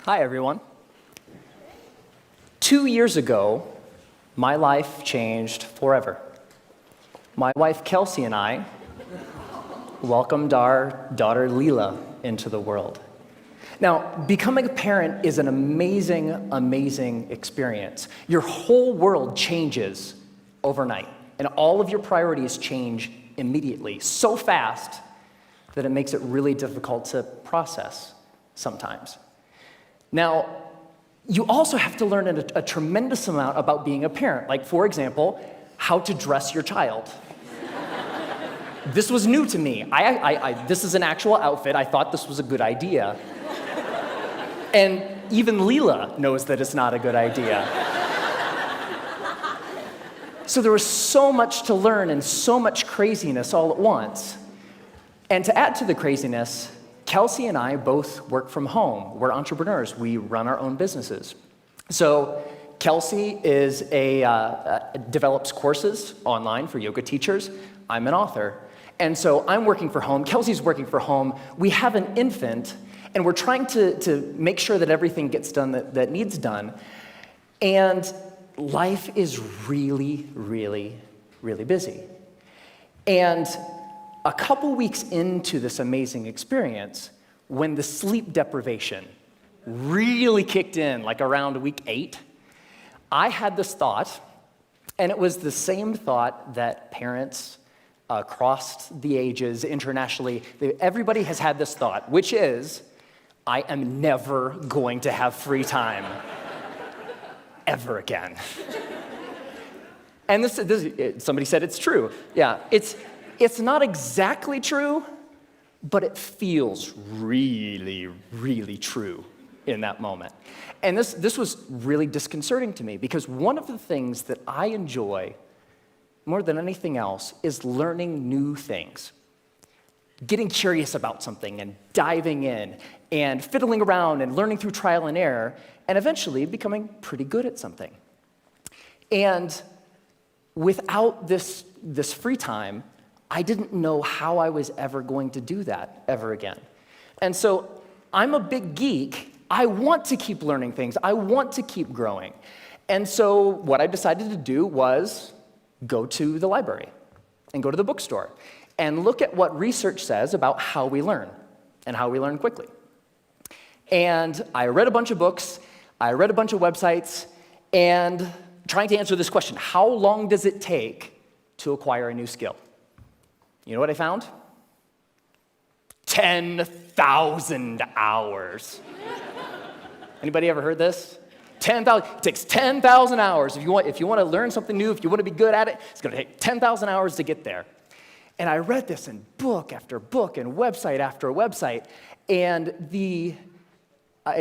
Hi, everyone. 2 years ago, my life changed forever. My wife, Kelsey, and I welcomed our daughter, Leela, into the world. Now, becoming a parent is an amazing, amazing experience. Your whole world changes overnight, and all of your priorities change immediately, so fast that it makes it really difficult to process sometimes. Now, you also have to learn a tremendous amount about being a parent, like, for example, how to dress your child. This was new to me. This is an actual outfit. I thought this was a good idea. And even Leela knows that it's not a good idea. So there was so much to learn and so much craziness all at once. And to add to the craziness, Kelsey and I both work from home. We're entrepreneurs. We run our own businesses. So Kelsey is develops courses online for yoga teachers. I'm an author. And so I'm working from home. Kelsey's working from home. We have an infant, and we're trying to make sure that everything gets done that needs done. And life is really, really, really busy. And a couple weeks into this amazing experience, when the sleep deprivation really kicked in, like around week 8, I had this thought, and it was the same thought that parents across the ages, internationally, everybody has had this thought, which is, I am never going to have free time ever again. And somebody said it's true. Yeah, it's not exactly true, but it feels really, really true in that moment. And this was really disconcerting to me, because one of the things that I enjoy more than anything else is learning new things. Getting curious about something and diving in and fiddling around and learning through trial and error and eventually becoming pretty good at something. And without this free time, I didn't know how I was ever going to do that ever again. And so I'm a big geek. I want to keep learning things. I want to keep growing. And so what I decided to do was go to the library and go to the bookstore and look at what research says about how we learn and how we learn quickly. And I read a bunch of books, I read a bunch of websites, and trying to answer this question: how long does it take to acquire a new skill? You know what I found? 10,000 hours. Anybody ever heard this? 10,000. It takes 10,000 hours. If you want to learn something new, if you want to be good at it, it's going to take 10,000 hours to get there. And I read this in book after book and website after website, and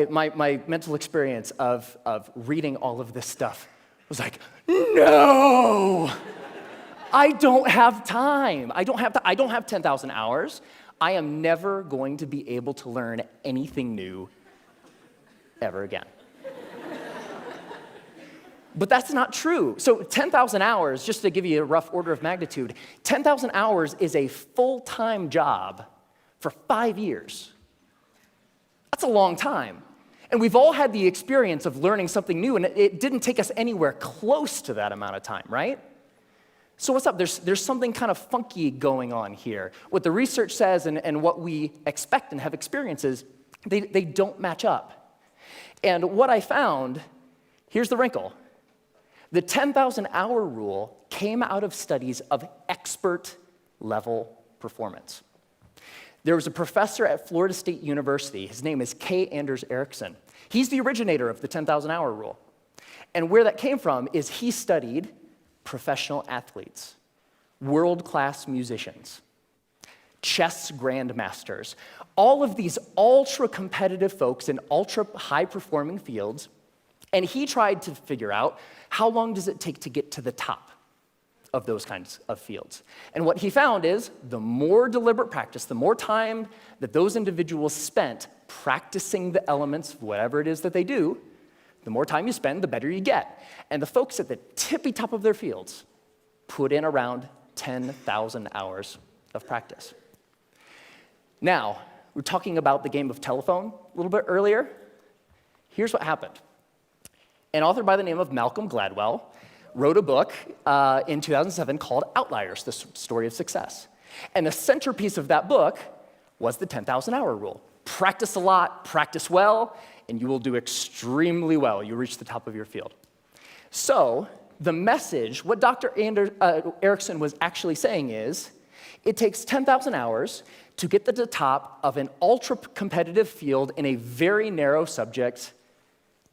my mental experience of reading all of this stuff was like, no! I don't have time. I don't have 10,000 hours. I am never going to be able to learn anything new ever again. But that's not true. So 10,000 hours, just to give you a rough order of magnitude, 10,000 hours is a full-time job for 5 years. That's a long time. And we've all had the experience of learning something new, and it didn't take us anywhere close to that amount of time, right? So what's up? There's something kind of funky going on here. What the research says and what we expect and have experiences, they don't match up. And what I found, here's the wrinkle. The 10,000 hour rule came out of studies of expert level performance. There was a professor at Florida State University. His name is K. Anders Ericsson. He's the originator of the 10,000 hour rule. And where that came from is he studied professional athletes, world-class musicians, chess grandmasters, all of these ultra-competitive folks in ultra-high-performing fields, and he tried to figure out how long does it take to get to the top of those kinds of fields. And what he found is the more deliberate practice, the more time that those individuals spent practicing the elements of whatever it is that they do, the more time you spend, the better you get. And the folks at the tippy top of their fields put in around 10,000 hours of practice. Now, we were talking about the game of telephone a little bit earlier. here's what happened. An author by the name of Malcolm Gladwell wrote a book in 2007 called Outliers, the Story of Success. And the centerpiece of that book was the 10,000 hour rule. Practice a lot, practice well, and you will do extremely well. You'll reach the top of your field. So the message, what Dr. Erickson was actually saying is, it takes 10,000 hours to get to the top of an ultra-competitive field in a very narrow subject.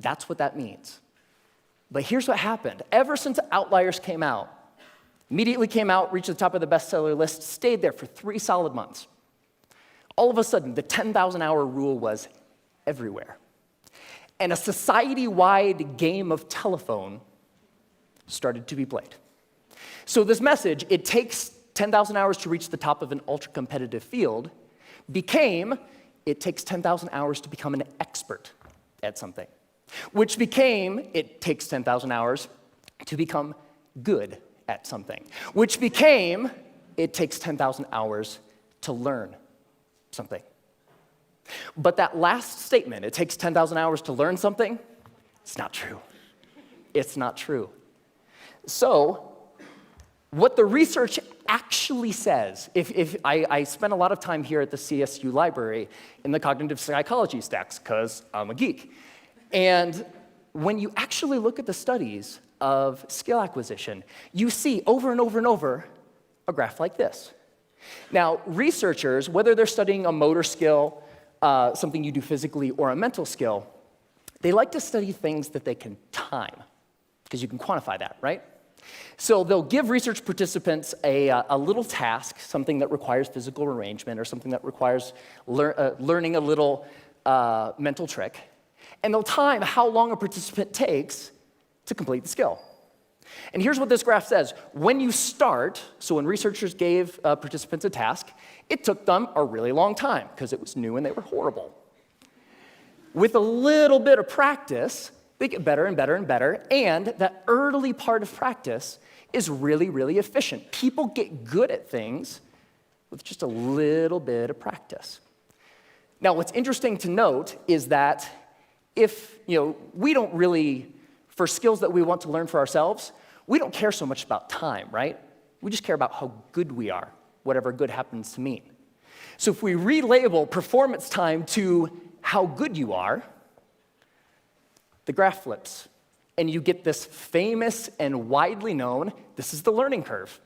That's what that means. But here's what happened. Ever since Outliers came out, immediately came out, reached the top of the bestseller list, stayed there for 3 solid months. All of a sudden, the 10,000 hour rule was everywhere. And a society-wide game of telephone started to be played. So this message, it takes 10,000 hours to reach the top of an ultra-competitive field, became, it takes 10,000 hours to become an expert at something, which became, it takes 10,000 hours to become good at something, which became, it takes 10,000 hours to learn something. But that last statement, it takes 10,000 hours to learn something, it's not true. It's not true. So, what the research actually says, if I spent a lot of time here at the CSU library in the cognitive psychology stacks, because I'm a geek. And when you actually look at the studies of skill acquisition, you see over and over and over a graph like this. Now, researchers, whether they're studying a motor skill, something you do physically, or a mental skill, they like to study things that they can time, because you can quantify that, right? So they'll give research participants a little task, something that requires physical arrangement or something that requires learning a little mental trick, and they'll time how long a participant takes to complete the skill. And here's what this graph says. When you start, so when researchers gave participants a task, it took them a really long time because it was new and they were horrible. With a little bit of practice, they get better and better and better, and that early part of practice is really, really efficient. People get good at things with just a little bit of practice. Now, what's interesting to note is that if, we don't really, for skills that we want to learn for ourselves, we don't care so much about time, right? We just care about how good we are, whatever good happens to mean. So if we relabel performance time to how good you are, the graph flips, and you get this famous and widely known, this is the learning curve.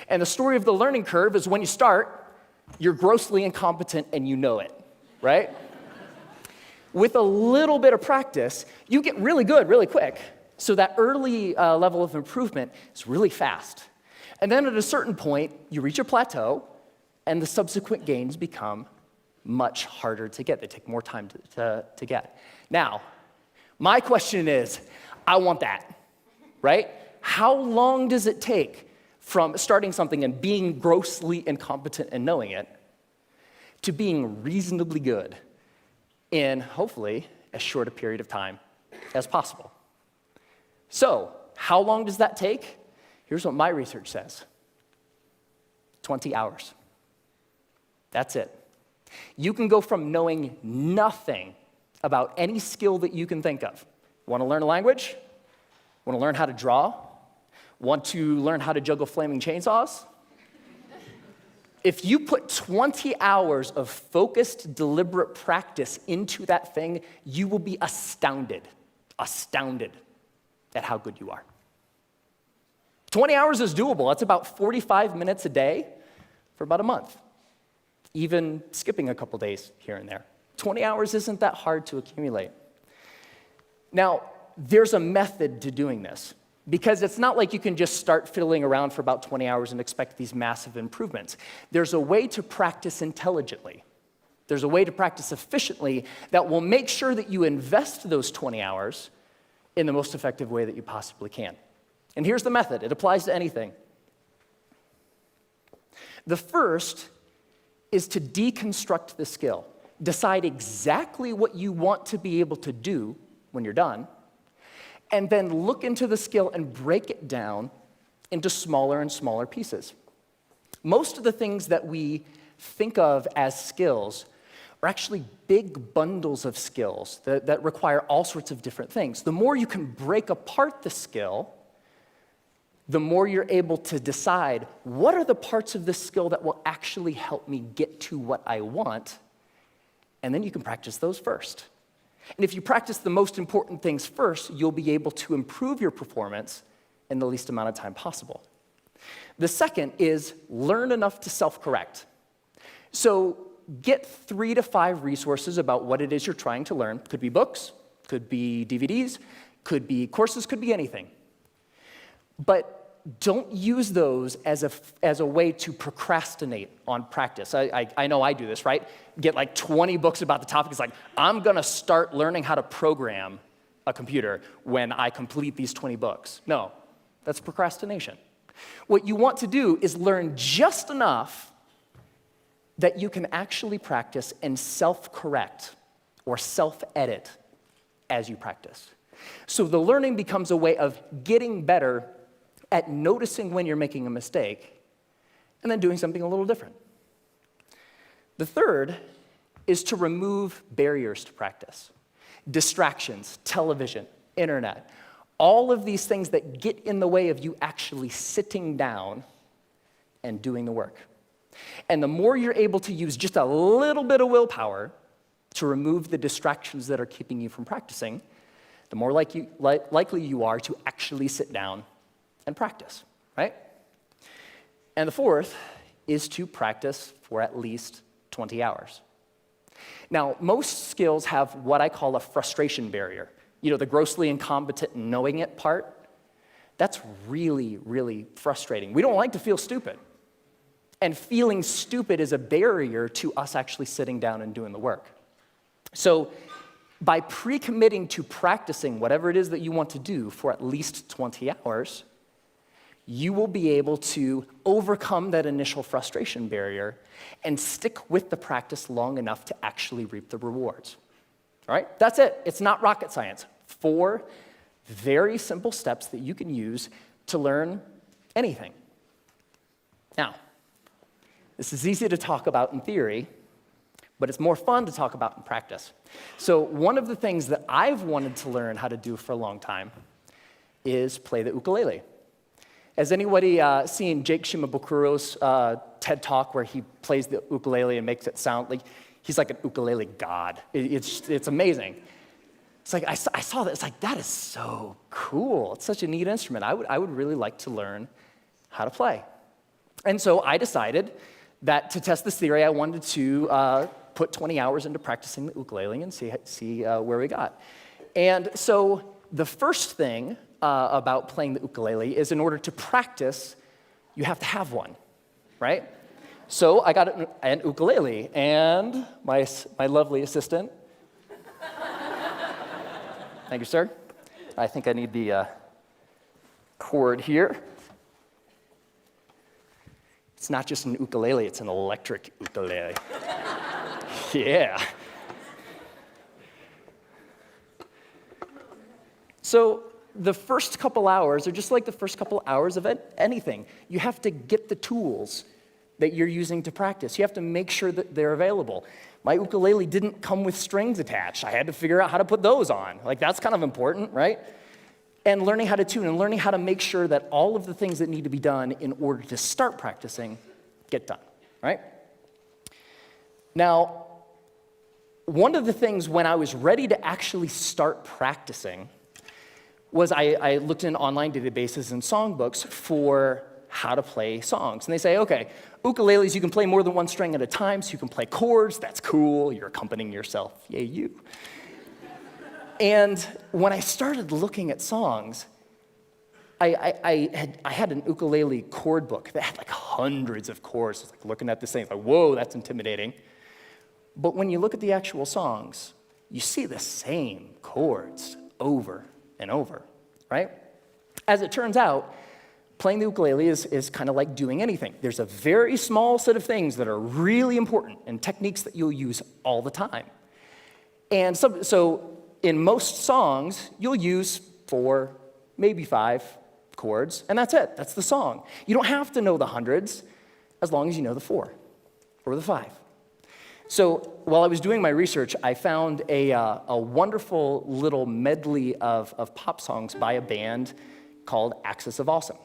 And the story of the learning curve is when you start, you're grossly incompetent and you know it, right? With a little bit of practice, you get really good really quick. So that early level of improvement is really fast. And then at a certain point, you reach a plateau, and the subsequent gains become much harder to get. They take more time to get. Now, my question is, I want that, right? How long does it take from starting something and being grossly incompetent and knowing it to being reasonably good in, hopefully, as short a period of time as possible? So, how long does that take? Here's what my research says. 20 hours. That's it. You can go from knowing nothing about any skill that you can think of. Want to learn a language? Want to learn how to draw? Want to learn how to juggle flaming chainsaws? If you put 20 hours of focused, deliberate practice into that thing, you will be astounded at how good you are. 20 hours is doable. That's about 45 minutes a day for about a month, even skipping a couple days here and there. 20 hours isn't that hard to accumulate. Now, there's a method to doing this, because it's not like you can just start fiddling around for about 20 hours and expect these massive improvements. There's a way to practice intelligently. There's a way to practice efficiently that will make sure that you invest those 20 hours in the most effective way that you possibly can. And here's the method. It applies to anything. The first is to deconstruct the skill. Decide exactly what you want to be able to do when you're done, and then look into the skill and break it down into smaller and smaller pieces. Most of the things that we think of as skills are actually big bundles of skills that require all sorts of different things. The more you can break apart the skill, the more you're able to decide what are the parts of this skill that will actually help me get to what I want, and then you can practice those first. And if you practice the most important things first, you'll be able to improve your performance in the least amount of time possible. The second is learn enough to self-correct. So get 3 to 5 resources about what it is you're trying to learn. Could be books, could be DVDs, could be courses, could be anything. But don't use those as a way to procrastinate on practice. I know I do this, right? Get like 20 books about the topic. It's like, I'm gonna start learning how to program a computer when I complete these 20 books. No, that's procrastination. What you want to do is learn just enough that you can actually practice and self-correct or self-edit as you practice. So the learning becomes a way of getting better at noticing when you're making a mistake and then doing something a little different. The third is to remove barriers to practice. Distractions, television, internet, all of these things that get in the way of you actually sitting down and doing the work. And the more you're able to use just a little bit of willpower to remove the distractions that are keeping you from practicing, the more likely you are to actually sit down and practice, right? And the fourth is to practice for at least 20 hours. Now, most skills have what I call a frustration barrier. You know, the grossly incompetent knowing it part. That's really, really frustrating. We don't like to feel stupid. And feeling stupid is a barrier to us actually sitting down and doing the work. So by pre-committing to practicing whatever it is that you want to do for at least 20 hours, you will be able to overcome that initial frustration barrier and stick with the practice long enough to actually reap the rewards. All right? That's it. It's not rocket science. 4 very simple steps that you can use to learn anything. Now, this is easy to talk about in theory, but it's more fun to talk about in practice. So one of the things that I've wanted to learn how to do for a long time is play the ukulele. Has anybody seen Jake Shimabukuro's TED Talk where he plays the ukulele and makes it sound like he's like an ukulele god? It's amazing. It's like, I saw that, it's like, that is so cool. It's such a neat instrument. I would really like to learn how to play. And so I decided that to test this theory, I wanted to put 20 hours into practicing the ukulele and see where we got. And so the first thing about playing the ukulele is in order to practice, you have to have one, right? So I got an ukulele, and my lovely assistant, thank you, sir. I think I need the cord here. It's not just an ukulele, it's an electric ukulele. Yeah. So the first couple hours are just like the first couple hours of anything. You have to get the tools that you're using to practice. You have to make sure that they're available. My ukulele didn't come with strings attached. I had to figure out how to put those on. Like, that's kind of important, right? And learning how to tune and learning how to make sure that all of the things that need to be done in order to start practicing get done, right? Now, one of the things when I was ready to actually start practicing was I looked in online databases and songbooks for how to play songs. And they say, okay, ukuleles, you can play more than one string at a time, so you can play chords. That's cool. You're accompanying yourself. Yay, you. And when I started looking at songs, I had an ukulele chord book that had like hundreds of chords. It's like looking at this thing, like, whoa, that's intimidating. But when you look at the actual songs, you see the same chords over and over, right? As it turns out, playing the ukulele is kind of like doing anything. There's a very small set of things that are really important and techniques that you'll use all the time. And so in most songs, you'll use 4, maybe 5 chords, and that's it. That's the song. You don't have to know the hundreds as long as you know the 4 or the 5. So while I was doing my research, I found a wonderful little medley of pop songs by a band called Axis of Awesome.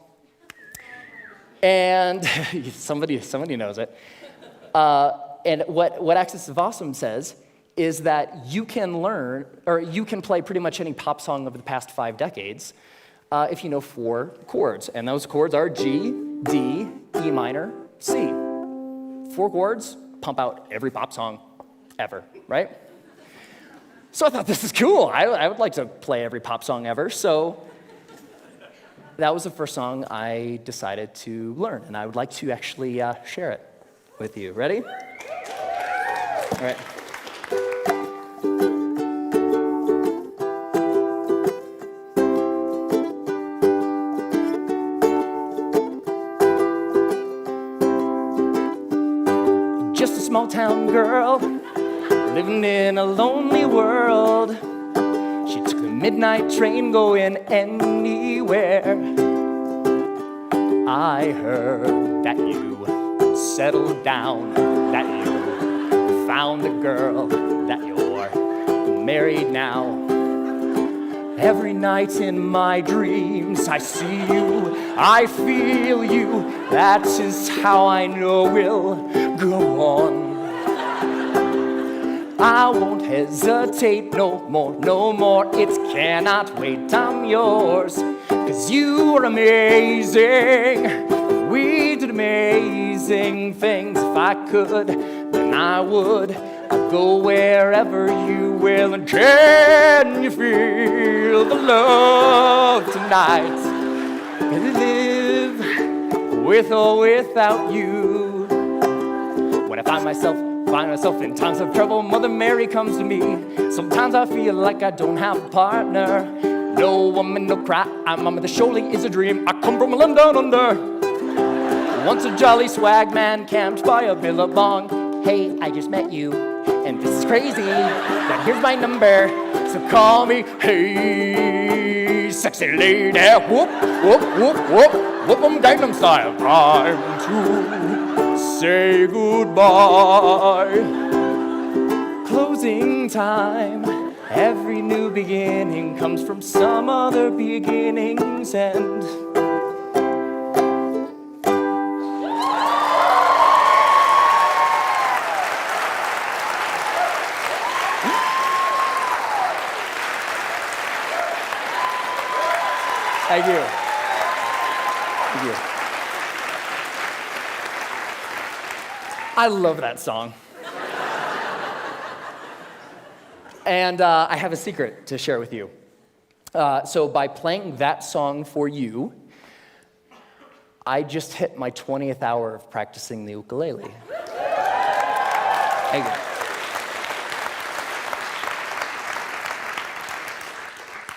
And somebody knows it. And what Axis of Awesome says is that you can learn, or you can play pretty much any pop song of the past 5 decades if you know 4 chords. And those chords are G, D, E minor, C. 4 chords, pump out every pop song ever, right? So I thought, this is cool. I would like to play every pop song ever. So that was the first song I decided to learn, and I would like to actually share it with you. Ready? All right. Just a small town girl living in a lonely world. She took the midnight train going anywhere. I heard that you settled down, that you found a girl, that you're married now. Every night in my dreams I see you, I feel you. That is how I know we'll go on. I won't hesitate no more, it cannot wait, I'm yours. 'Cause you are amazing, we did amazing things. If I could, then I would. I'd go wherever you will. And can you feel the love tonight? Can I live with or without you? When I find myself in times of trouble, Mother Mary comes to me. Sometimes I feel like I don't have a partner. No woman, no cry, Mama, this surely is a dream. I come from a land down under. Once a jolly swag man camped by a billabong. Hey, I just met you, and this is crazy. Now here's my number, so call me. Hey, sexy lady, whoop, whoop, whoop, whoop, whoop 'em Gangnam Style. Time to say goodbye. Closing time. Every new beginning comes from some other beginning's end. Thank you. Thank you. I love that song. And I have a secret to share with you. So by playing that song for you, I just hit my 20th hour of practicing the ukulele. Thank you.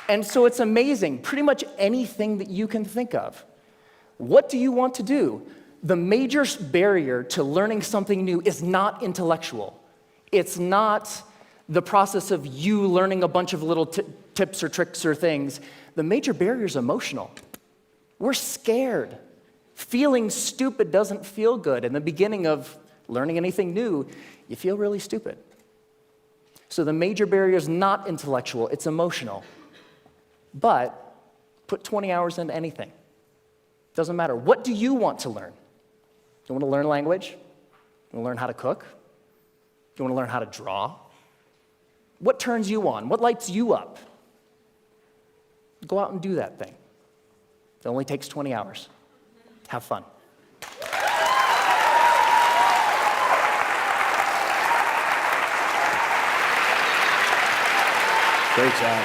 And so it's amazing, pretty much anything that you can think of. What do you want to do? The major barrier to learning something new is not intellectual. It's not the process of you learning a bunch of little tips or tricks or things. The major barrier is emotional. We're scared. Feeling stupid doesn't feel good. In the beginning of learning anything new, you feel really stupid. So the major barrier is not intellectual, it's emotional. But put 20 hours into anything. Doesn't matter. What do you want to learn? You want to learn language? You want to learn how to cook? You want to learn how to draw? What turns you on? What lights you up? Go out and do that thing. It only takes 20 hours. Have fun. Great job.